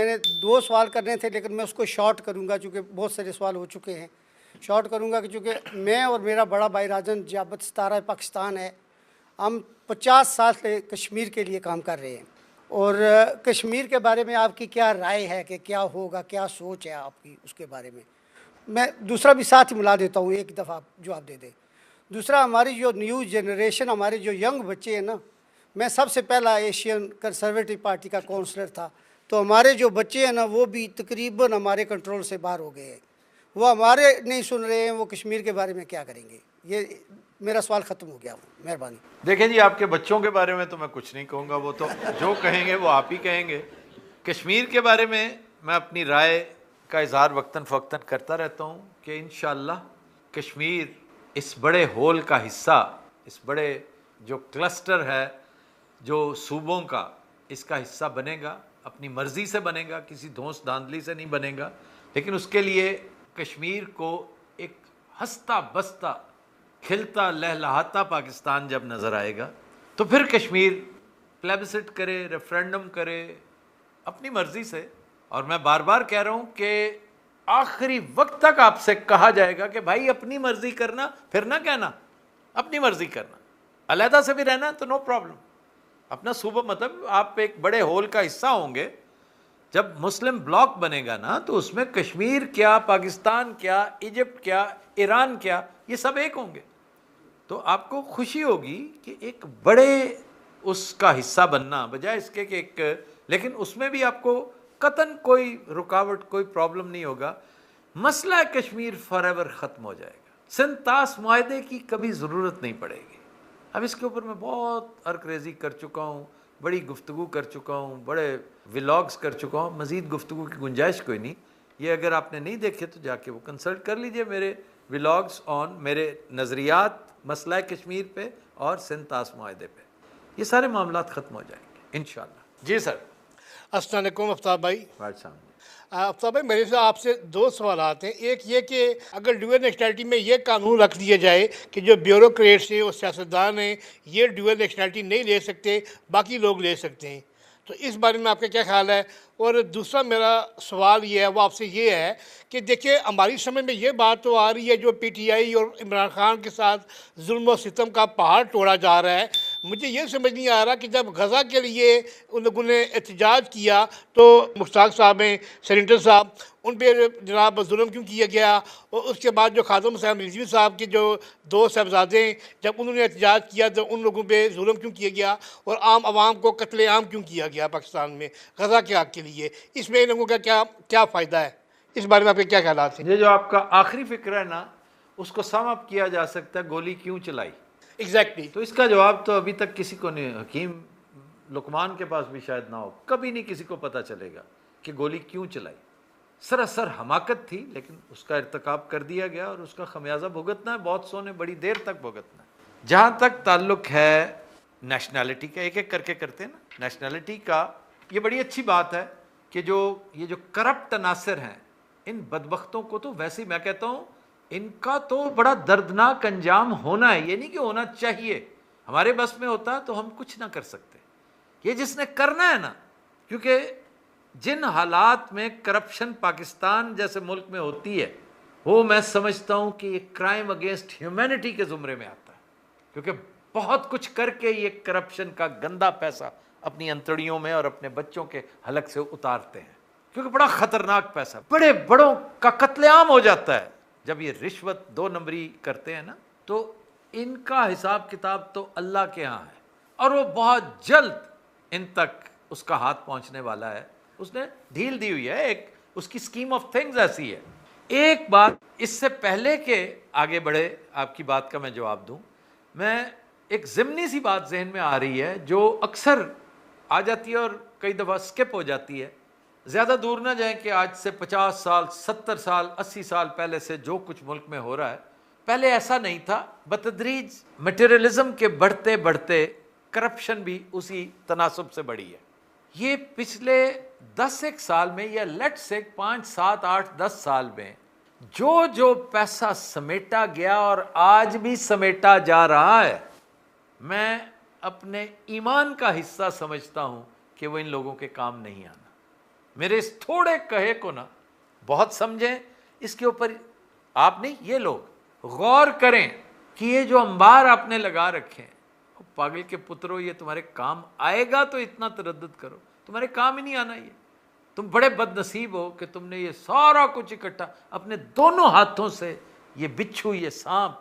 میں نے 2 سوال کرنے تھے لیکن میں اس کو شارٹ کروں گا چونکہ بہت سارے سوال ہو چکے ہیں. شارٹ کروں گا کہ چونکہ میں اور میرا بڑا بھائی راجن جابت ستارہ پاکستان ہے. ہم 50 سال سے کشمیر کے لیے کام کر رہے ہیں اور کشمیر کے بارے میں آپ کی کیا رائے ہے کہ کیا ہوگا, کیا سوچ ہے آپ کی اس کے بارے میں. میں دوسرا بھی ساتھ ہی ملا دیتا ہوں, ایک دفعہ جواب دے دیں. دوسرا, ہماری جو نیو جنریشن, ہمارے جو ینگ بچے ہیں نا, میں سب سے پہلا ایشین کنسرویٹو پارٹی کا کونسلر تھا, تو ہمارے جو بچے ہیں نا وہ بھی تقریباً ہمارے کنٹرول سے باہر ہو گئے ہیں. وہ ہمارے نہیں سن رہے ہیں, وہ کشمیر کے بارے میں کیا کریں گے. یہ میرا سوال ختم ہو گیا. مہربانی. دیکھیں جی, آپ کے بچوں کے بارے میں تو میں کچھ نہیں کہوں گا, وہ تو جو کہیں گے وہ آپ ہی کہیں گے. کشمیر کے بارے میں اپنی رائے کا اظہار وقتاً فوقتاً کرتا رہتا ہوں کہ انشاءاللہ کشمیر اس بڑے ہول کا حصہ, اس بڑے جو کلسٹر ہے جو صوبوں کا, اس کا حصہ بنے گا. اپنی مرضی سے بنے گا, کسی دھونس دھاندلی سے نہیں بنے گا. لیکن اس کے لیے کشمیر کو ایک ہنستا بستا کھلتا لہلہاتا پاکستان جب نظر آئے گا تو پھر کشمیر پلیبسٹ کرے, ریفرینڈم کرے اپنی مرضی سے. اور میں بار بار کہہ رہا ہوں کہ آخری وقت تک آپ سے کہا جائے گا کہ بھائی اپنی مرضی کرنا, پھر نہ کہنا اپنی مرضی کرنا. علیحدہ سے بھی رہنا تو نو پرابلم. اپنا صوبہ مطلب آپ ایک بڑے ہول کا حصہ ہوں گے. جب مسلم بلاک بنے گا نا تو اس میں کشمیر کیا, پاکستان کیا, ایجپٹ کیا, ایران کیا, یہ سب ایک ہوں گے. تو آپ کو خوشی ہوگی کہ ایک بڑے اس کا حصہ بننا بجائے اس کے کہ ایک, لیکن اس میں بھی آپ کو قطعاً کوئی رکاوٹ, کوئی پرابلم نہیں ہوگا. مسئلہ کشمیر فار ایور ختم ہو جائے گا. سنتاس معاہدے کی کبھی ضرورت نہیں پڑے گی. اب اس کے اوپر میں بہت ارکریزی کر چکا ہوں, بڑی گفتگو کر چکا ہوں, بڑے ولاگز کر چکا ہوں. مزید گفتگو کی گنجائش کوئی نہیں. یہ اگر آپ نے نہیں دیکھے تو جا کے وہ کنسلٹ کر لیجئے میرے ولاگز آن میرے نظریات مسئلہ کشمیر پہ اور سنتاس معاہدے پہ. یہ سارے معاملات ختم ہو جائیں گے انشاءاللہ. جی سر. السلام علیکم آفتاب بھائی. وعلیکم. آفتاب بھائی, میرے سے آپ سے 2 سوالات ہیں. ایک یہ کہ اگر ڈیول نیشنلٹی میں یہ قانون رکھ دیا جائے کہ جو بیوروکریٹس ہیں اور سیاستدان ہیں یہ ڈیول نیشنلٹی نہیں لے سکتے, باقی لوگ لے سکتے ہیں, تو اس بارے میں آپ کا کیا خیال ہے؟ اور دوسرا میرا سوال یہ ہے, وہ آپ سے یہ ہے کہ دیکھیں ہماری سمجھ میں یہ بات تو آ رہی ہے جو پی ٹی آئی اور عمران خان کے ساتھ ظلم و ستم کا پہاڑ توڑا جا رہا ہے. مجھے یہ سمجھ نہیں آ رہا کہ جب غزہ کے لیے ان لوگوں نے احتجاج کیا تو مشتاق صاحب ہیں, سینیٹر صاحب, ان پہ جناب ظلم کیوں کیا گیا؟ اور اس کے بعد جو خادم حسین رضوی صاحب کے جو 2 صاحبزادے ہیں, جب انہوں نے احتجاج کیا تو ان لوگوں پہ ظلم کیوں کیا گیا اور عام عوام کو قتل عام کیوں کیا گیا پاکستان میں غزہ کے حق کے لیے؟ اس میں ان لوگوں کا کیا فائدہ ہے؟ اس بارے میں آپ کے کیا خیالات ہیں؟ یہ جو آپ کا آخری فکر ہے نا, اس کو سم اپ کیا جا سکتا ہے گولی کیوں چلائی. ایگزیکٹلی. تو اس کا جواب تو ابھی تک کسی کو نہیں, حکیم لقمان کے پاس بھی شاید نہ ہو, کبھی نہیں کسی کو پتہ چلے گا کہ گولی کیوں چلائی. سراسر حماقت تھی لیکن اس کا ارتکاب کر دیا گیا اور اس کا خمیازہ بھگتنا ہے. بہت سو نے بڑی دیر تک بھگتنا ہے. جہاں تک تعلق ہے نیشنلٹی کا, ایک ایک کر کے کرتے ہیں نا نیشنلٹی کا, یہ بڑی اچھی بات ہے کہ یہ جو کرپٹ عناصر ہیں ان بدبختوں کو تو ویسے ہی میں کہتا ہوں ان کا تو بڑا دردناک انجام ہونا ہے, یہ نہیں کہ ہونا چاہیے. ہمارے بس میں ہوتا تو ہم کچھ نہ کر سکتے. یہ جس نے کرنا ہے نا, کیونکہ جن حالات میں کرپشن پاکستان جیسے ملک میں ہوتی ہے وہ میں سمجھتا ہوں کہ یہ کرائم اگینسٹ ہیومینٹی کے زمرے میں آتا ہے, کیونکہ بہت کچھ کر کے یہ کرپشن کا گندا پیسہ اپنی انتڑیوں میں اور اپنے بچوں کے حلق سے اتارتے ہیں, کیونکہ بڑا خطرناک پیسہ, بڑے بڑوں کا قتل عام ہو جاتا ہے جب یہ رشوت 2 نمبری کرتے ہیں نا. تو ان کا حساب کتاب تو اللہ کے ہاں ہے اور وہ بہت جلد ان تک اس کا ہاتھ پہنچنے والا ہے. اس نے ڈھیل دی ہوئی ہے, ایک اس کی اسکیم آف تھنگز ایسی ہے. ایک بات اس سے پہلے کہ آگے بڑھے آپ کی بات کا میں جواب دوں, میں ایک ضمنی سی بات ذہن میں آ رہی ہے جو اکثر آ جاتی ہے اور کئی دفعہ سکپ ہو جاتی ہے. زیادہ دور نہ جائیں کہ آج سے 50 سال 70 سال 80 سال پہلے سے جو کچھ ملک میں ہو رہا ہے, پہلے ایسا نہیں تھا. بتدریج مٹیریلزم کے بڑھتے بڑھتے کرپشن بھی اسی تناسب سے بڑھی ہے. یہ پچھلے 10 سال میں یا لیٹ سے 5 7 8 10 سال میں جو پیسہ سمیٹا گیا اور آج بھی سمیٹا جا رہا ہے, میں اپنے ایمان کا حصہ سمجھتا ہوں کہ وہ ان لوگوں کے کام نہیں آنا. میرے اس تھوڑے کہے کو نا بہت سمجھیں، اس کے اوپر آپ نہیں، یہ لوگ غور کریں کہ یہ جو انبار آپ نے لگا رکھے ہیں، پاگل کے پترو، یہ تمہارے کام آئے گا تو اتنا تردد کرو، تمہارے کام ہی نہیں آنا یہ. تم بڑے بد نصیب ہو کہ تم نے یہ سارا کچھ اکٹھا اپنے دونوں ہاتھوں سے، یہ بچھو، یہ سانپ،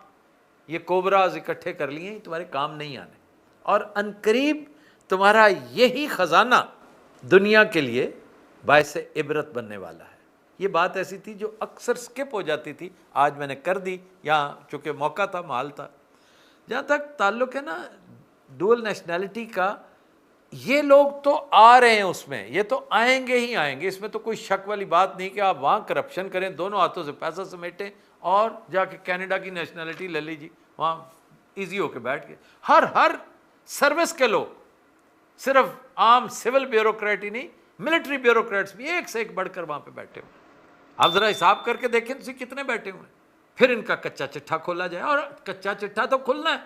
یہ کوبراز اکٹھے کر لیے، یہ تمہارے کام نہیں آنے. اور عنقریب تمہارا یہی خزانہ دنیا کے لیے باعث عبرت بننے والا ہے. یہ بات ایسی تھی جو اکثر سکپ ہو جاتی تھی، آج میں نے کر دی، یہاں چونکہ موقع تھا، محال تھا. جہاں تک تعلق ہے نا ڈوئل نیشنلٹی کا، یہ لوگ تو آ رہے ہیں اس میں، یہ تو آئیں گے ہی آئیں گے، اس میں تو کوئی شک والی بات نہیں کہ آپ وہاں کرپشن کریں، دونوں ہاتھوں سے پیسہ سمیٹیں اور جا کے کینیڈا کی نیشنلٹی لے لیجیے، وہاں ایزی ہو کے بیٹھ کے. ہر سروس کے لوگ، صرف عام سول بیوروکریٹ ہی نہیں، ملٹری بیوروکریٹس بھی ایک سے ایک بڑھ کر وہاں پہ بیٹھے ہوئے. آپ ذرا حساب کر کے دیکھیں تو کتنے بیٹھے ہوئے ہیں. پھر ان کا کچا چٹھا کھولا جائے، اور کچا چٹھا تو کھلنا ہے،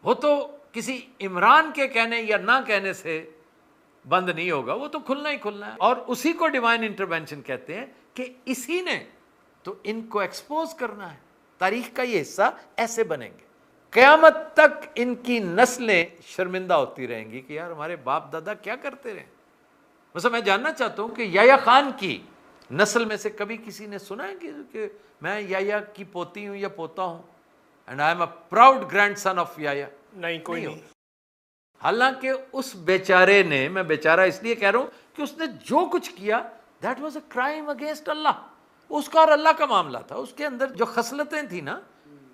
وہ تو کسی عمران کے کہنے یا نہ کہنے سے بند نہیں ہوگا، وہ تو کھلنا ہی کھلنا ہے. اور اسی کو ڈیوائن انٹرونشن کہتے ہیں کہ اسی نے تو ان کو ایکسپوز کرنا ہے. تاریخ کا یہ حصہ ایسے بنیں گے، قیامت تک ان کی نسلیں شرمندہ ہوتی رہیں گی کہ یار ہمارے باپ دادا کیا کرتے رہے. مثلا میں جاننا چاہتا ہوں کہ یحییٰ خان کی نسل میں سے کبھی کسی نے سنا ہے کہ میں یحییٰ کی پوتی ہوں یا پوتا ہوں، and I am a proud grandson of Yahya? نہیں، کوئی نہیں. حالانکہ اس بیچارے نے، میں بیچارہ اس لیے کہہ رہا ہوں کہ اس نے جو کچھ کیا that was a crime against Allah. اس کا اور اللہ کا معاملہ تھا. اس کے اندر جو خصلتیں تھیں نا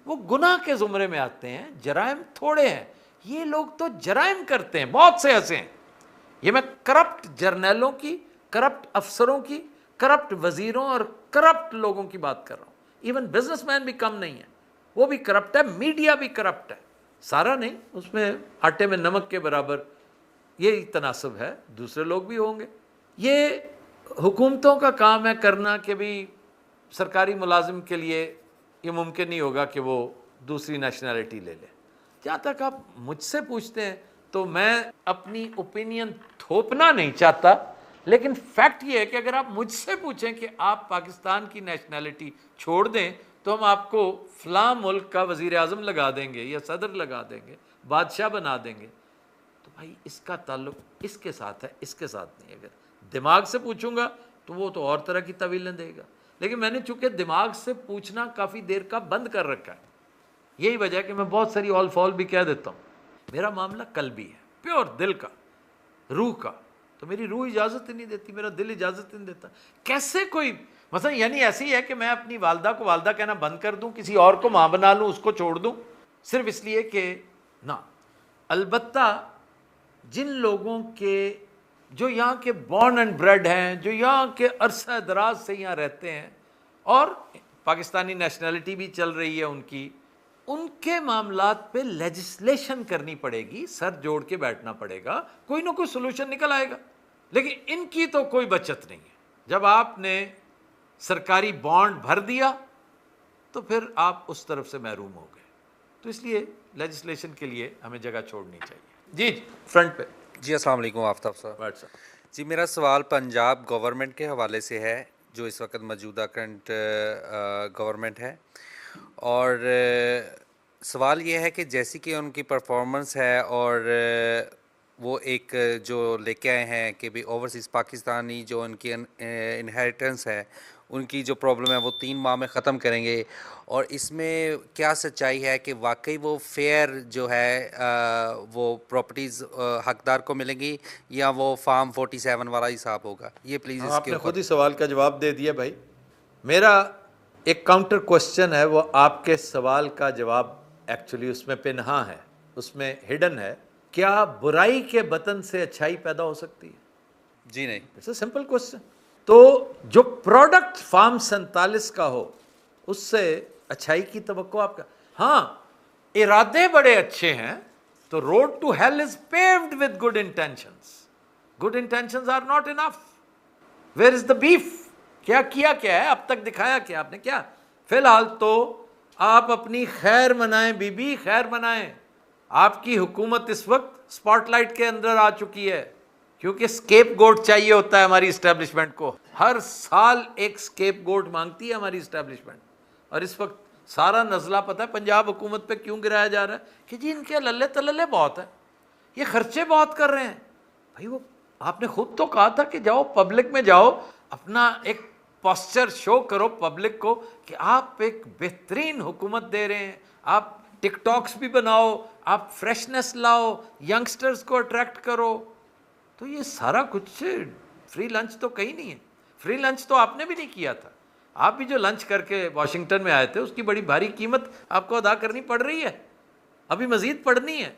وہ گناہ کے زمرے میں آتے ہیں، جرائم تھوڑے ہیں. یہ لوگ تو جرائم کرتے ہیں، بہت سے ایسے ہیں. یہ میں کرپٹ جرنیلوں کی، کرپٹ افسروں کی، کرپٹ وزیروں اور کرپٹ لوگوں کی بات کر رہا ہوں. ایون بزنس مین بھی کم نہیں ہے، وہ بھی کرپٹ ہے، میڈیا بھی کرپٹ ہے. سارا نہیں، اس میں آٹے میں نمک کے برابر یہ تناسب ہے، دوسرے لوگ بھی ہوں گے. یہ حکومتوں کا کام ہے کرنا کہ بھی سرکاری ملازم کے لیے یہ ممکن نہیں ہوگا کہ وہ دوسری نیشنلٹی لے لے. جہاں تک آپ مجھ سے پوچھتے ہیں تو میں اپنی اوپینین تھوپنا نہیں چاہتا، لیکن فیکٹ یہ ہے کہ اگر آپ مجھ سے پوچھیں کہ آپ پاکستان کی نیشنلٹی چھوڑ دیں تو ہم آپ کو فلاں ملک کا وزیر اعظم لگا دیں گے یا صدر لگا دیں گے، بادشاہ بنا دیں گے، تو بھائی اس کا تعلق اس کے ساتھ ہے، اس کے ساتھ نہیں. اگر دماغ سے پوچھوں گا تو وہ تو اور طرح کی طویلیں دے گا. لیکن میں نے چونکہ دماغ سے پوچھنا کافی دیر کا بند کر رکھا ہے، یہی وجہ ہے کہ میں بہت ساری آل فال بھی کہہ دیتا ہوں. میرا معاملہ قلبی ہے، پیور دل کا، روح کا. تو میری روح اجازت ہی نہیں دیتی، میرا دل اجازت نہیں دیتا. کیسے کوئی مثلا یعنی ایسی ہے کہ میں اپنی والدہ کو والدہ کہنا بند کر دوں، کسی اور کو ماں بنا لوں، اس کو چھوڑ دوں صرف اس لیے کہ نہ. البتہ جن لوگوں کے جو یہاں کے بورن اینڈ بریڈ ہیں، جو یہاں کے عرصہ دراز سے یہاں رہتے ہیں اور پاکستانی نیشنلٹی بھی چل رہی ہے ان کے معاملات پہ لیجسلیشن کرنی پڑے گی، سر جوڑ کے بیٹھنا پڑے گا، کوئی نہ کوئی سلوشن نکل آئے گا. لیکن ان کی تو کوئی بچت نہیں ہے. جب آپ نے سرکاری بانڈ بھر دیا تو پھر آپ اس طرف سے محروم ہو گئے. تو اس لیے لیجسلیشن کے لیے ہمیں جگہ چھوڑنی چاہیے. جی فرنٹ پہ. جی السلام علیکم آفتاب صاحب. جی میرا سوال پنجاب گورنمنٹ کے حوالے سے ہے، جو اس وقت موجودہ کرنٹ گورنمنٹ ہے. اور سوال یہ ہے کہ جیسی کہ ان کی پرفارمنس ہے اور وہ ایک جو لے کے آئے ہیں کہ بھی اوورسیز پاکستانی جو ان کی انہیریٹنس ہے، ان کی جو پرابلم ہے وہ 3 ماہ میں ختم کریں گے. اور اس میں کیا سچائی ہے کہ واقعی وہ فیئر جو ہے وہ پراپرٹیز حقدار کو ملیں گی یا وہ فارم 47 والا حساب ہوگا؟ یہ پلیز اس آپ کے نے اوپر. خود ہی سوال کا جواب دے دیا بھائی. میرا ایک کاؤنٹر کوشچن ہے، وہ آپ کے سوال کا جواب ایکچولی اس میں پنہاں ہے، اس میں ہڈن ہے. کیا برائی کے بطن سے اچھائی پیدا ہو سکتی ہے؟ جی نہیں. It's a simple question. تو جو پروڈکٹ فارم 47 کا ہو اس سے اچھائی کی توقع آپ کا. ہاں ارادے بڑے اچھے ہیں تو road to hell is paved with good intentions. Good intentions are not enough. Where is the beef? کیا ہے اب تک دکھایا کیا آپ نے؟ کیا فی الحال تو آپ اپنی خیر منائیں، بی بی خیر منائیں. آپ کی حکومت اس وقت سپاٹ لائٹ کے اندر آ چکی ہے. کیونکہ اسکیپ گوٹ چاہیے ہوتا ہے ہماری اسٹیبلشمنٹ کو. ہر سال ایک اسکیپ گوٹ مانگتی ہے ہماری اسٹیبلشمنٹ. اور اس وقت سارا نزلہ پتہ ہے پنجاب حکومت پہ کیوں گرایا جا رہا ہے کہ جی ان کے للے تللے بہت ہیں, یہ خرچے بہت کر رہے ہیں. بھائی وہ آپ نے خود تو کہا تھا کہ جاؤ پبلک میں جاؤ, اپنا ایک پاسچر شو کرو پبلک کو کہ آپ ایک بہترین حکومت دے رہے ہیں, آپ ٹک ٹاکس بھی بناؤ, آپ فریشنس لاؤ, ینگسٹرز کو اٹریکٹ کرو. تو یہ سارا کچھ فری لنچ تو کہیں نہیں ہے. فری لنچ تو آپ نے بھی نہیں کیا تھا. آپ بھی جو لنچ کر کے واشنگٹن میں آئے تھے اس کی بڑی بھاری قیمت آپ کو ادا کرنی پڑ رہی ہے, ابھی مزید پڑھنی ہے.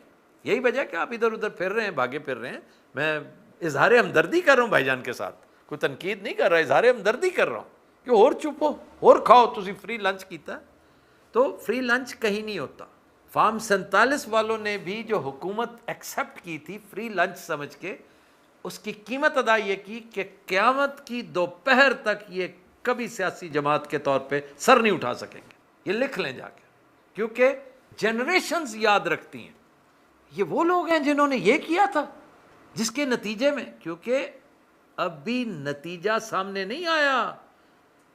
یہی وجہ کہ آپ ادھر ادھر پھر رہے ہیں, بھاگے پھر رہے ہیں. میں اظہار ہمدردی کر رہا ہوں بھائی جان کے ساتھ, کوئی تنقید نہیں کر رہا, اظہار ہمدردی کر رہا ہوں کہ اور چپ ہو اور کھاؤ. تسی فری لنچ کیتا ہے تو فری لنچ کہیں نہیں ہوتا. فارم 47 والوں نے بھی جو حکومت ایکسیپٹ کی تھی فری لنچ سمجھ کے, اس کی قیمت ادا یہ کی کہ قیامت کی دوپہر تک یہ کبھی سیاسی جماعت کے طور پہ سر نہیں اٹھا سکیں گے. یہ لکھ لیں جا کے, کیونکہ جنریشنز یاد رکھتی ہیں. یہ وہ لوگ ہیں جنہوں نے یہ کیا تھا, جس کے نتیجے میں, کیونکہ ابھی نتیجہ سامنے نہیں آیا,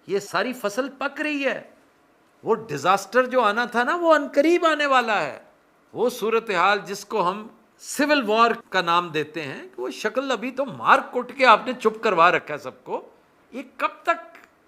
یہ ساری فصل پک رہی ہے. وہ ڈیزاسٹر جو آنا تھا نا وہ عنقریب آنے والا ہے. وہ صورتحال جس کو ہم سول وار کا نام دیتے ہیں, کہ وہ شکل ابھی تو مار کٹ کے آپ نے چپ کروا رکھا ہے سب کو. یہ کب تک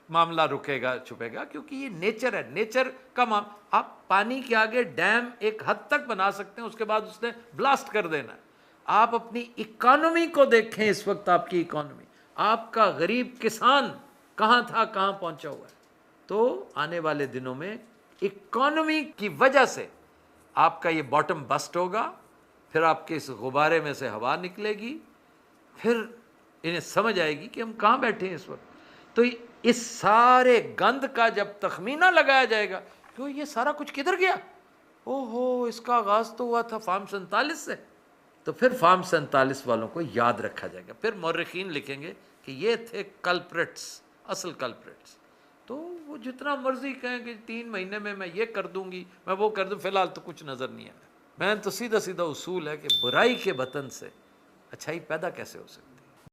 معاملہ رکے گا چھپے گا؟ کیونکہ یہ نیچر ہے, نیچر کا آپ پانی کے آگے ڈیم ایک حد تک بنا سکتے ہیں, اس کے بعد اس نے بلاسٹ کر دینا ہے. آپ اپنی اکانومی کو دیکھیں, اس وقت آپ کی اکانومی, آپ کا غریب کسان کہاں تھا کہاں پہنچا ہوا ہے. تو آنے والے دنوں میں اکانومی کی وجہ سے آپ کا یہ باٹم بسٹ ہوگا, پھر آپ کے اس غبارے میں سے ہوا نکلے گی, پھر انہیں سمجھ آئے گی کہ ہم کہاں بیٹھے ہیں اس وقت. تو اس سارے گند کا جب تخمینہ لگایا جائے گا کہ یہ سارا کچھ کدھر گیا, او ہو اس کا آغاز تو ہوا تھا فارم 47 سے, تو پھر فارم 47 والوں کو یاد رکھا جائے گا. پھر مورخین لکھیں گے کہ یہ تھے کلپریٹس, اصل کلپریٹس. تو وہ جتنا مرضی کہیں کہ 3 مہینے میں یہ کر دوں گی, میں وہ کر دوں, فی الحال تو کچھ نظر نہیں آیا. میں تو سیدھا اصول ہے کہ برائی کے وطن سے اچھائی پیدا کیسے ہو سکتی.